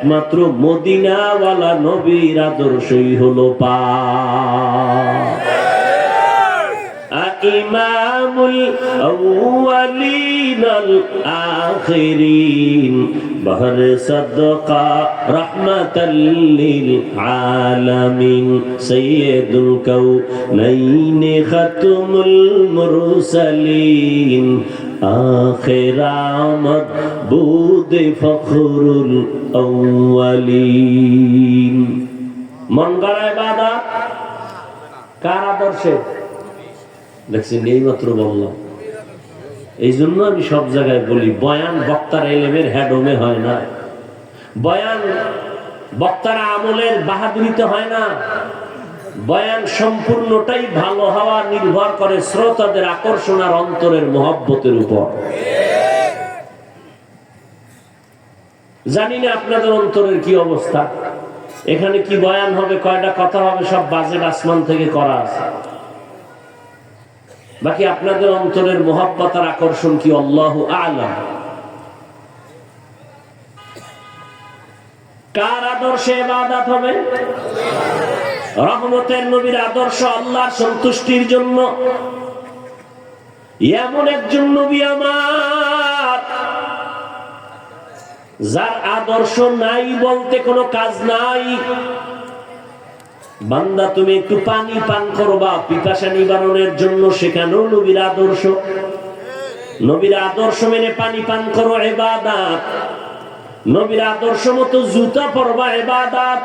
মাত্র মদিনাওয়ালা নবীর আদর্শই হলো ইমামুল আউয়ালিন আল আখিরিন বহর সাদকা রাহমাতাল লিল আলামিন সাইয়্যিদুল কাউনাইন খাতুমুল মুরসালিন আখির আমদ বুদে ফখরুল আউয়ালিন। মন গড়া ইবাদত কার আদর্শে? দেখছেন, এই মাত্র বললাম। এই জন্য আমি সব জায়গায় বলি, বয়ান বক্তার এলেমের হেডমে হয় না, বয়ান বক্তার আমলের বাহাদুরিতে হয় না। বয়ান সম্পূর্ণটাই ভালো হওয়া নির্ভর করে শ্রোতাদের আকর্ষণ আর অন্তরের মহব্বতের উপর। জানি না আপনাদের অন্তরের কি অবস্থা। এখানে কি বয়ান হবে, কয়টা কথা হবে, সব বাজেট আসমান থেকে করা আছে। বাকি আপনাদের অন্তরের মহব্বত আর আকর্ষণ কি আল্লাহু আ'লাম। কার আদর্শে ইবাদত হবে? রহমতের নবীর আদর্শ আল্লাহর সন্তুষ্টির জন্য। এমন একজন নবী আমার, যার আদর্শ নাই বলতে কোনো কাজ নাই। বান্দা তুমি একটু পানি পান করবা পিপাসা নিবারণের জন্য, সেখানেও নবীর আদর্শ। নবীর আদর্শ মেনে পানি পান করো, ইবাদত। নবীর আদর্শ মতো জুতা পরবা, ইবাদত।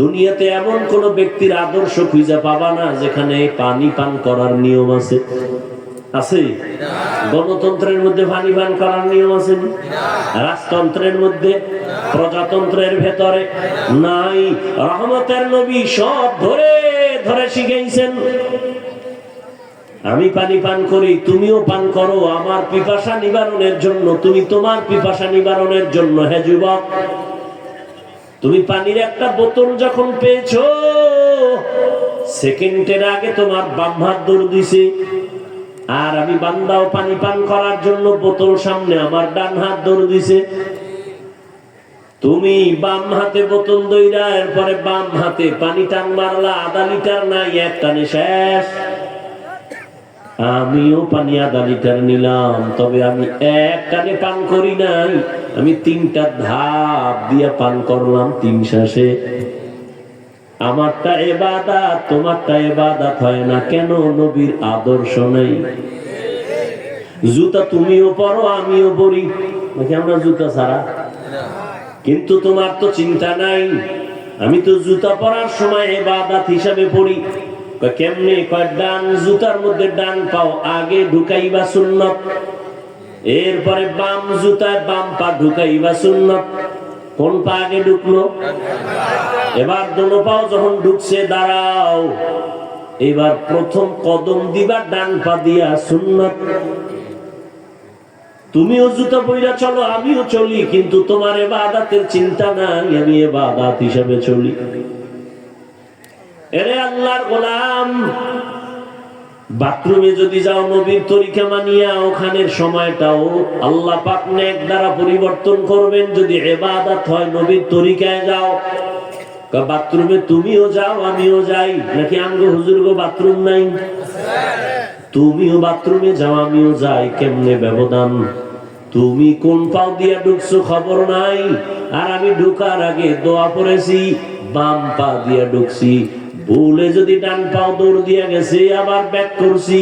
দুনিয়াতে এমন কোন ব্যক্তির আদর্শ খুঁজে পাবা না যেখানে পানি পান করার নিয়ম আছে। আছে? গণতন্ত্রের মধ্যে পানি পান করার নিয়ম আছে? রাজতন্ত্রের মধ্যে, প্রজাতন্ত্রের ভেতরে নাই। রহমতের নবী সব ধরে ধরে শিখাইছেন। আমি পানি পান করি, তুমিও পান করো আমার পিপাসা নিবারণের জন্য, তুমি তোমার পিপাসা নিবারণের জন্য। হে যুবক, তুমি পানির একটা বোতল যখন পেয়েছো, সেকেন্ডের আগে তোমার বাম হাত দৌড় দিছে, আর আমি বান্দাও পানি পান করার জন্য বোতল সামনে, আমার ডান হাত দৌড় দিছে। তুমি বাম হাতে বোতল দইরা এরপরে বাম হাতে পানি টান মারলা, আধা লিটার নাই, এক টানে শেষ। আমিও পানি আধা লিটার নিলাম, তবে আমি এক টানে পান করি নাই, আমি 3টা ধাপ দিয়া পান করলাম 3 শ্বাসে। আমারটা ইবাদত, তোমারটা ইবাদত হয় না কেন? নবীর আদর্শ নাই। জুতা তুমিও পরো, আমিও পরি, নাকি আমরা জুতা ছাড়া? কিন্তু তোমার তো চিন্তা নাই, আমি তো জুতা পরার সময় ইবাদত হিসাবে পড়ি। কেমনে? কয় ডান জুতার মধ্যে ডান পাও আগে ঢুকাইবা সুন্নত, এরপরে বাম জুতায় বাম পা ঢুকাইবা সুন্নত। কোন পা আগে ঢুকলো? এবার দোনো পাও যখন ঢুকছে দাঁড়াও, এবার প্রথম কদম দিবা ডান পা দিয়া, সুন্নত। তুমিও জুতা পইরা চলো, আমিও চলি, কিন্তু তোমার ইবাদতের চিন্তা নাই, আমি ইবাদত হিসাবে চলি। এরে আল্লাহর গোলাম, বাথরুমে যদি যাও নবীর তরিকা মানিয়া, ওখানের সময়টাও আল্লাহ পাক নেক দ্বারা পরিবর্তন করবেন। যদি ইবাদত হয় নবীর তরিকায় যাও। বাথরুমে তুমিও যাও, আমিও যাই, নাকি আমগো হুজুরগো বাথরুম নাই? তুমিও বাথরুমে যাও, আমিও যাই, কেমনে ব্যবধান? তুমি কোন পাও দিয়া ঢুকছো খবর নাই, আর আমি ঢুকার আগে দোয়া পড়েছি, বাম পা দিয়া ঢুকছি। ভুলে যদি ডান পাও দৌড় দিয়া গেছে, আবার ব্যাক করছি,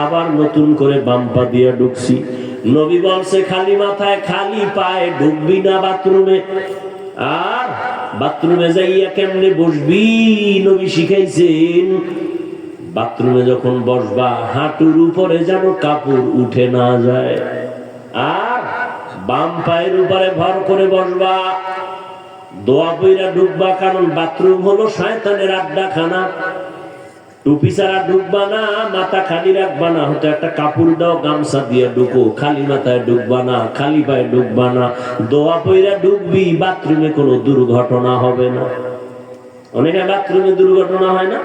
আবার নতুন করে বাম পা দিয়া ঢুকছি। নবী বলছে খালি মাথায় খালি পায়ে ঢুকবি না বাথরুমে। আর বাথরুমে যাইয়া কেমনে বসবি নবী শিখাইছেন। বাথরুমে যখন বসবা হাঁটুর উপরে যেন কাপড় উঠে না যায়, আর বাম পায়ের উপরে ভর করে বসবা। দোয়া বইরা ঢুকবা, কারণ বাথরুম হলো শয়তানের আড্ডাখানা। টুপি ছাড়া ঢুকবা না, মাথা খালি রাখবা না, হয়তো একটা কাপড় দাও, গামছা দিয়ে ঢুকো। খালি মাথায় ঢুকবা না, খালি পায়ে ঢুকবা না, দোয়া বইরা ঢুকবি। বাথরুমে কোনো দুর্ঘটনা হবে না। অনেকে বাথরুমে দুর্ঘটনা হয় না?